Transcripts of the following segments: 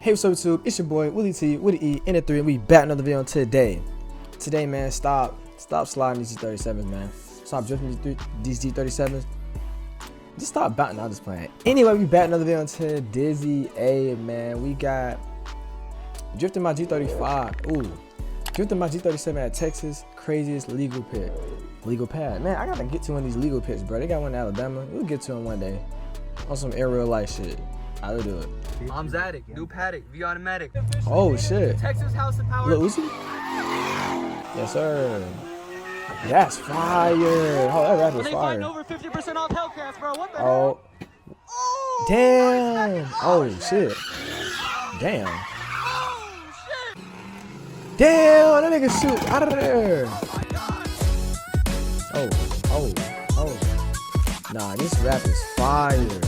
Hey, what's up YouTube? It's your boy Willie T with the E and the 3, and we back another video today. Today, man, stop sliding these G37s, man. Stop drifting these G37s. Just stop bouncing. I'm just playing. Anyway, we back another video to Dizzy A, man. We got drifting my G35. Ooh, drifting my G37 at Texas craziest legal pad. Man, I gotta get to one of these legal pits, bro. They got one in Alabama. We'll get to them one day on some aerial life shit. I will do it. Mom's attic, new paddock, V-automatic. Oh shit. Texas House of Power. Lil Uzi? Yes sir. That's fire. Oh, that rap is fire. Over 50% off Hellcats, bro. What the hell? Oh. Damn. Oh shit. Damn. Oh, shit. Damn, that nigga shoot out of there. Oh. Nah, this rap is fire.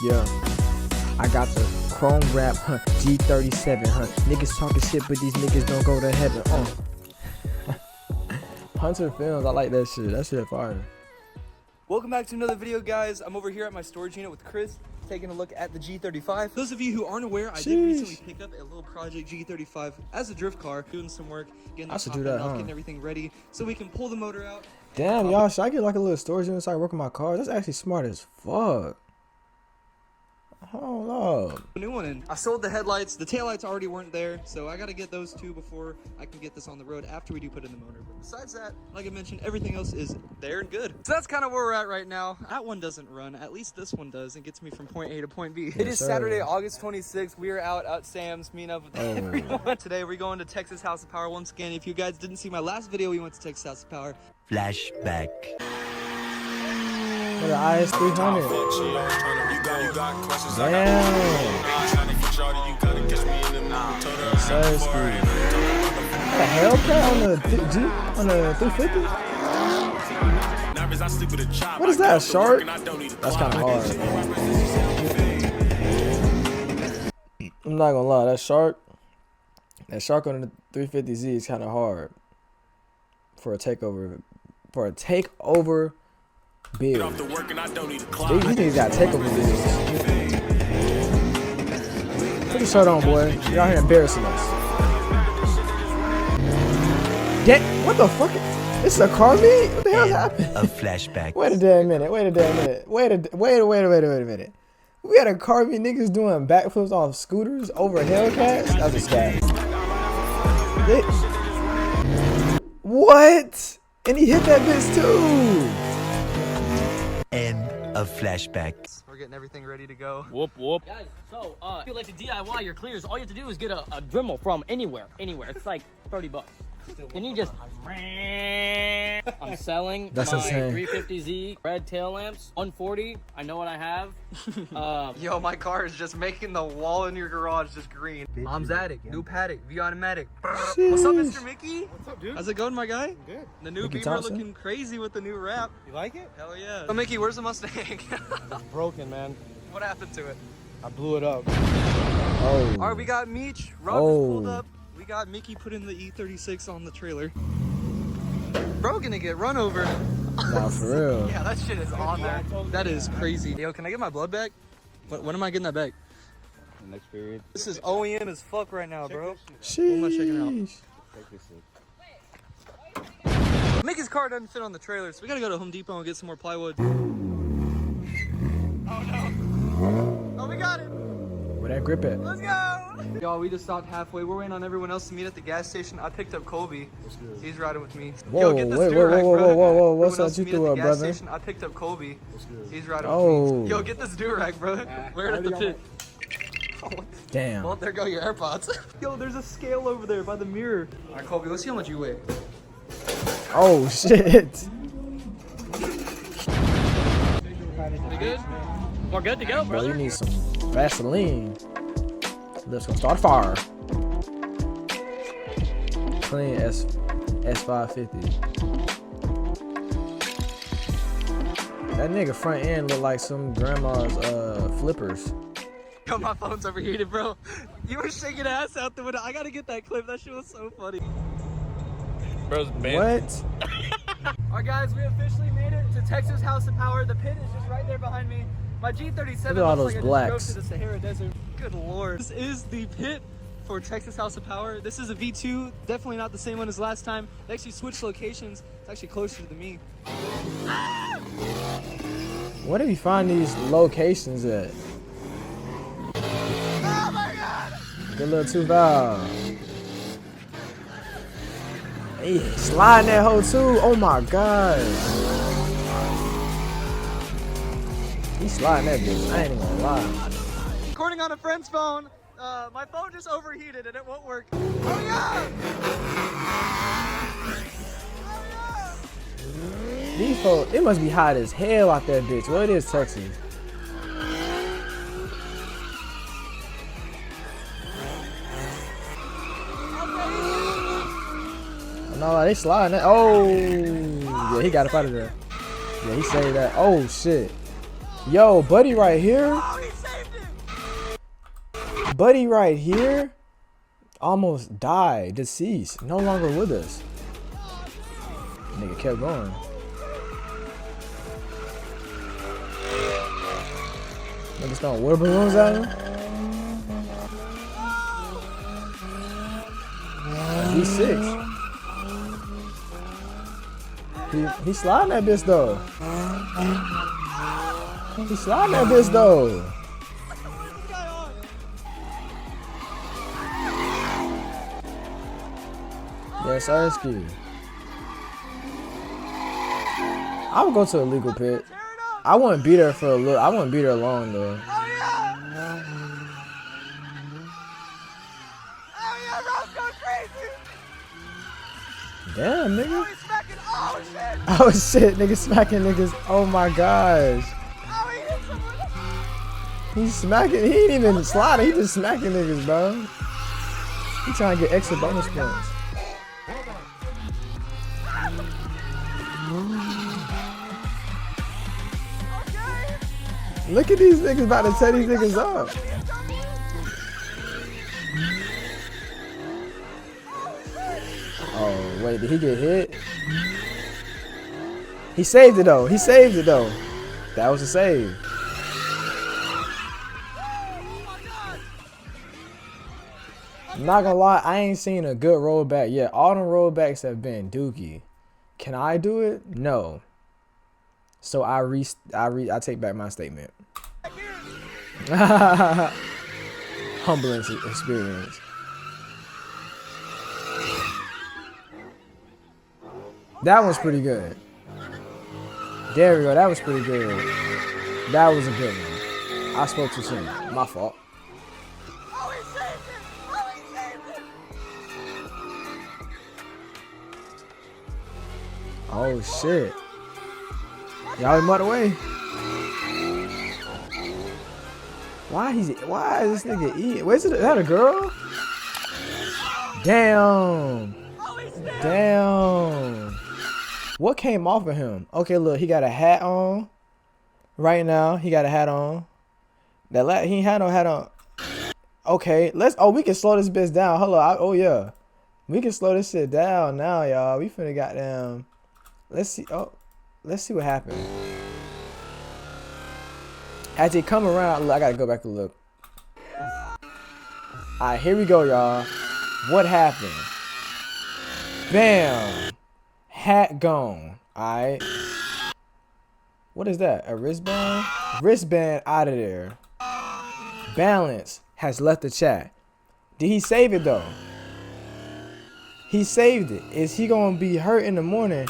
Yeah, I got the chrome wrap, G37, niggas talking shit, but these niggas don't go to heaven, Hunter Films, I like that shit. That shit fire. Welcome back to another video, guys. I'm over here at my storage unit with Chris, taking a look at the G35. Those of you who aren't aware, I did recently pick up a little project G35 as a drift car, doing some work, getting the top end off, getting everything ready, so we can pull the motor out. Damn, y'all, should I get like a little storage unit so I can work on my car? That's actually smart as fuck. Hold up. A new one in. I sold the headlights. The taillights already weren't there, so I gotta get those two before I can get this on the road after we do put in the motor. But besides that, like I mentioned, everything else is there and good. So that's kind of where we're at right now. That one doesn't run. At least this one does. It gets me from point A to point B. It is Saturday, August 26th. We are out at Sam's, meeting up with everyone. Today we're going to Texas House of Power once again. If you guys didn't see my last video, we went to Texas House of Power. Flashback. For the IS300. Damn. What the Hellcat on the 350? What is that, a shark? That's kind of hard. I'm not gonna lie, that shark on the 350Z is kind of hard for a takeover build. These niggas got takeover builds. Put the shirt on, boy. You're out here embarrassing us. What the fuck? This is a car meet? What the hell happened? A flashback. Wait a damn minute. Wait a minute. We had a car meet, niggas doing backflips off scooters over Hellcats? That's a scat. What? And he hit that bitch too. End of flashback. We're getting everything ready to go. Whoop whoop. Guys, so if you like to DIY your cleaners, all you have to do is get a Dremel from anywhere. It's like $30. Can you just? I'm selling That's my insane. 350Z red tail lamps, 140. I know what I have. Yo, my car is just making the wall in your garage just green. Mom's attic, new paddock, V-automatic. What's up, Mr. Mickey? What's up, dude? How's it going, my guy? Good. The new Mickey Beamer Thompson? looking crazy with the new wrap. You like it? Hell yeah. So, Mickey, where's the Mustang? It's broken, man. What happened to it? I blew it up. Oh. All right, we got Meech. Rob just pulled up. We got Mickey putting the E36 on the trailer. Bro gonna get run over. Nah, for real. Yeah, that shit is on there. That is crazy. Yo, can I get my blood back? When am I getting that back? The next period. This is OEM as fuck right now, bro. Sheesh. What am I checking out? Check this out. Mickey's car doesn't fit on the trailer, so we gotta go to Home Depot and get some more plywood. Oh no. Oh, we got it. Where that grip at? Let's go! Y'all, we just stopped halfway. We're waiting on everyone else to meet at the gas station. I picked up Colby. He's riding with me. Whoa, Yo, get this Durag, whoa. What's up you threw up, brother? I picked up Colby. He's riding with me. Yo, get this Durag, bro. Wear it at the pit. Damn. Well, there go your AirPods. Yo, there's a scale over there by the mirror. All right, Colby, let's see how much you weigh. Oh, shit. We good? We're good to go, Bro, brother. you need some Vaseline. Let's go start a fire. Clean S550. That nigga front end look like some grandma's flippers. Yo, my phone's overheated, bro. You were shaking ass out the window. I gotta get that clip. That shit was so funny. Bro's bent. What? Alright guys, we officially made it to Texas House of Power. The pit is just right there behind me. My G37 Look at all looks those like blacks. I just drove to the Sahara Desert. Good lord. This is the pit for Texas House of Power. This is a V2, definitely not the same one as last time. They actually switched locations. It's actually closer to me. Where do we find these locations at? Oh my god! Good little 2 valve. Hey, sliding that hoe too. Oh my god. He's sliding that bitch. I ain't even gonna lie. Recording on a friend's phone. My phone just overheated and it won't work. Oh yeah! These folks, it must be hot as hell out that bitch. Well, it is Texas. No, they sliding that. Oh, yeah, he got up out of there. Yeah, he saved that. Oh shit. Yo, buddy, right here. Oh, he saved it! Buddy, right here. Almost died, deceased, no longer with us. Nigga kept going. Niggas throwing water balloons at him. V6. He sliding that bitch though. He sliding that bitch though. Yes, Ersky. I would go to a legal pit. I wouldn't be there for a little. I wouldn't be there long though. Oh yeah! Oh yeah, Rob's going crazy! Damn, nigga. Oh, he's smacking! Oh shit! Oh shit, nigga smacking niggas. Oh my gosh. Oh, he hit someone! He's smacking. He ain't even sliding. He just smacking niggas, bro. He trying to get extra bonus points. Look at these niggas about to tear these niggas up. Oh, wait, did he get hit? He saved it though. He saved it though. That was a save. I'm not gonna lie, I ain't seen a good rollback yet. All them rollbacks have been dookie. Can I do it? No. So I take back my statement. Humbling experience. That was pretty good. There we go. That was pretty good. That was a good one. I spoke too soon. My fault. Oh, he saved it! Oh, he saved it! Oh shit. Y'all him out the way. Why is this nigga eating? Where's it? Is that a girl? Damn. Damn. What came off of him? Okay, look, he got a hat on. Right now, he got a hat on. He had no hat on. Okay, we can slow this bitch down. Hold on. Oh yeah. We can slow this shit down now, y'all. We finna goddamn. Let's see. Oh, let's see what happened. As they come around, I gotta go back and look. Alright, here we go, y'all. What happened? Bam! Hat gone. Alright. What is that? A wristband? Wristband out of there. Balance has left the chat. Did he save it though? He saved it. Is he gonna be hurt in the morning?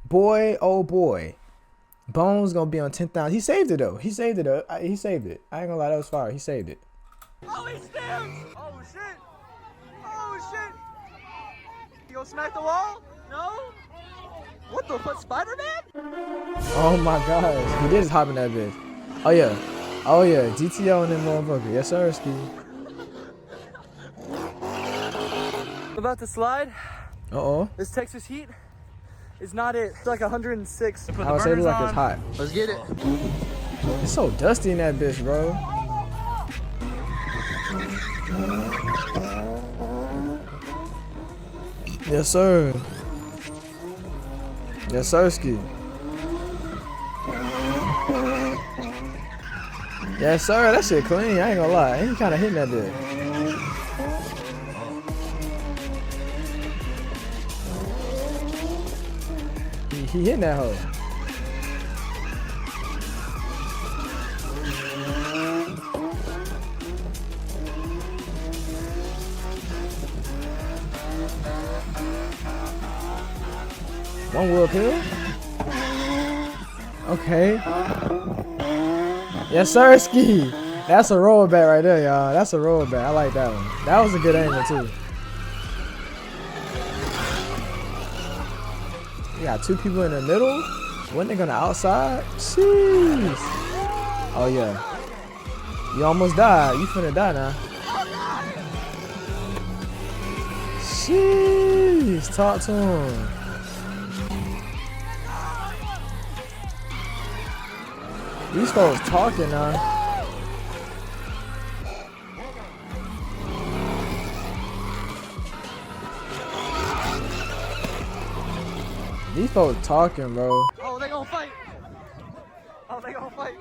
Boy, oh boy. Bones gonna be on 10,000. He saved it though. He saved it. He saved it. I ain't gonna lie, that was fire. He saved it. Oh, he stairs! Oh shit! Oh shit! You gonna smack the wall? No? What the fuck, Spider-Man? Oh my gosh. He did just hop in that bitch. Oh yeah. Oh yeah. GTO and them motherfucker. Yes sir, Ski. About to slide. Uh-oh. This Texas heat is not it. It's like 106. I would say it look like it's hot. Let's get it. It's so dusty in that bitch, bro. Yes, sir. Yes, sir, Ski. Yes, sir. That shit clean. I ain't gonna lie. He kind of hitting that bit. He hitting that hoe. One wheel pill. Okay. Yes, sir, ski. That's a rollback right there, y'all. That's a rollback. I like that one. That was a good angle too. You got two people in the middle. One nigga on the outside. Jeez. Oh yeah. You almost died. You finna die now. Jeez. Talk to him. These folks talking now. These folks talking, bro. Oh, they gonna fight. Oh, they gonna fight.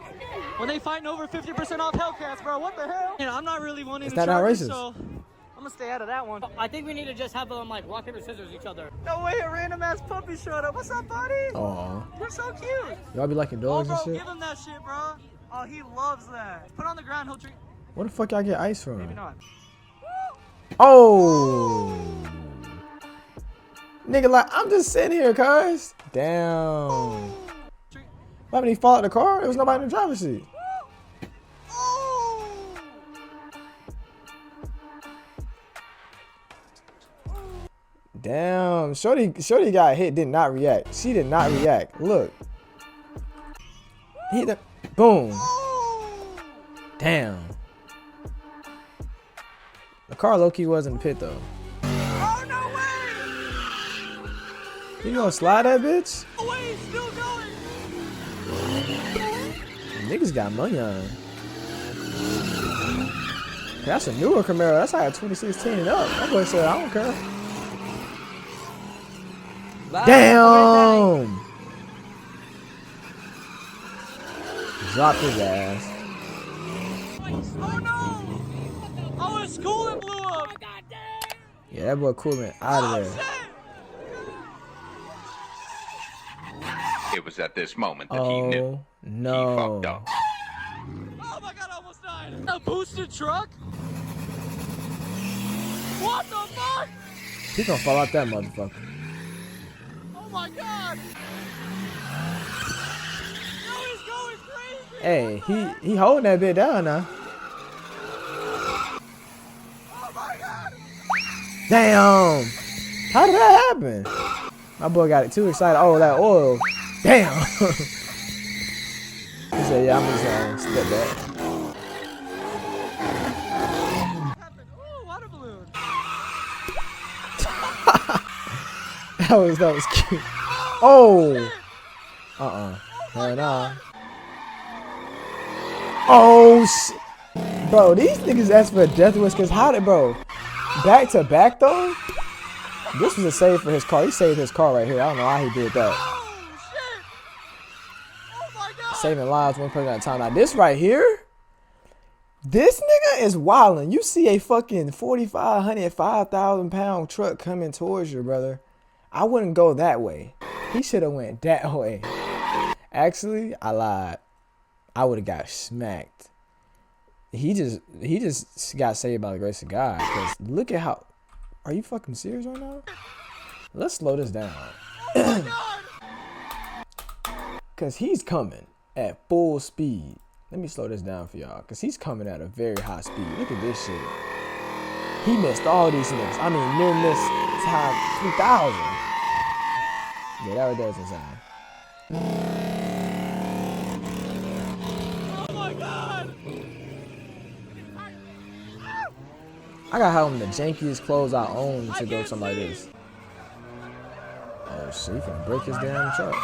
When they fighting over 50% off Hellcats, bro, what the hell? Yeah, I'm not really wanting to that not charge racist? so I'm gonna stay out of that one. I think we need to just have them like rock, paper, scissors each other. No way, a random ass puppy showed up. What's up, buddy? Oh, You're so cute. y'all be liking Oh, dogs bro, and shit? give him that shit, bro. Oh, he loves that. Put it on the ground, he'll drink. Where the fuck y'all get ice from? Maybe not. Oh, nigga, like I'm just sitting here, cuz. Damn. Why did he fall out the car? There was nobody in the driver's seat. Damn, Shorty got hit, did not react. She did not react. Look. Hit the boom. Damn. The car low-key was in the pit though. Oh, no way! You gonna slide that bitch? No way, he's still going! Niggas got money on him. That's a newer Camaro. That's like a 2016 and up. That boy said, I don't care. Damn! Dropped his ass. Oh no! Oh, his coolant blew up! Yeah, that boy coolant out of there. It was at this moment that he knew Oh he no. fucked up. Oh my god, I almost died! A boosted truck? What the fuck? He gonna fall out that motherfucker. Oh my god! Yo, he's going crazy! Hey, he holding that bit down now. Oh my god! Damn! How did that happen? My boy got it too excited. Oh, that oil. Damn! He said, yeah, I'm just gonna step back. Ooh, water balloon! That was cute. Oh! Hell nah. Oh, shit. Bro, these niggas asked for a death wish because how did, bro? Back to back, though? This was a save for his car. He saved his car right here. I don't know how he did that. Oh shit! Oh my god! Saving lives one person at a time. Now, this right here, this nigga is wildin'. You see a fucking 4,500, 5,000 pound truck coming towards you, brother. I wouldn't go that way. He should have went that way. Actually, I lied. I would have got smacked. He just got saved by the grace of God. Cause look at how. Are you fucking serious right now? Let's slow this down. Cause he's coming at full speed. Let me slow this down for y'all. Cause he's coming at a very high speed. Look at this shit. He missed all these things. I mean, near miss time 2,000. Yeah, that right there is insane. Oh my god! I gotta have him the jankiest clothes I own to go something like this. Oh shit, he finna break his damn truck.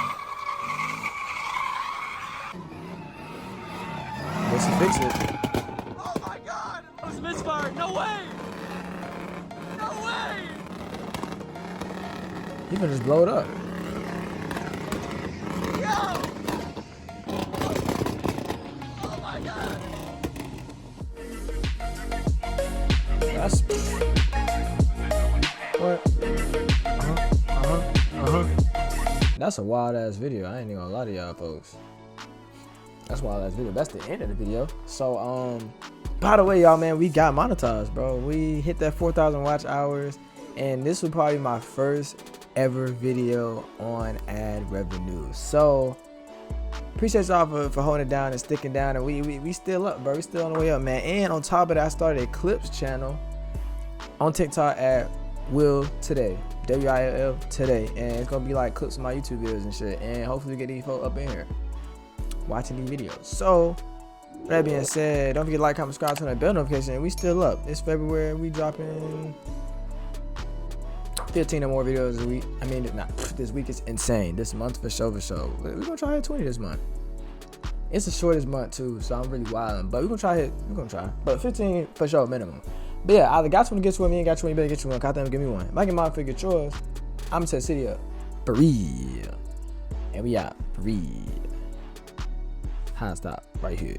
Let's fix it. Oh my god! That was misfire! No way! No way! He finna just blow it up. Yo! Oh my god! That's what? That's a wild ass video. I ain't even gonna lie to y'all folks. That's a wild ass video. That's the end of the video. So by the way, y'all, man, we got monetized, bro. We hit that 4,000 watch hours, and this was probably my first ever video on ad revenue. So appreciate y'all for holding it down and sticking down, and we still up, bro. We still on the way up, man. And on top of that, I started a clips channel on TikTok at Will Today, WILL Today, and it's gonna be like clips of my YouTube videos and shit, and hopefully get these folks up in here watching these videos. So with that being said, don't forget to like, comment, subscribe, turn that bell notification. We still up. It's February. We dropping 15 or more videos a week. I mean, not this week is insane. This month for sure. We're gonna try to hit 20 this month. It's the shortest month too, so I'm really wilding. But we're gonna try. But 15 for sure minimum. But yeah, either got you to get you one, me ain't got you one, you better get you one. Goddamn, give me one. If I get mine, figure yours. I'm gonna set the city up. For real. And we out. For real. High stop right here.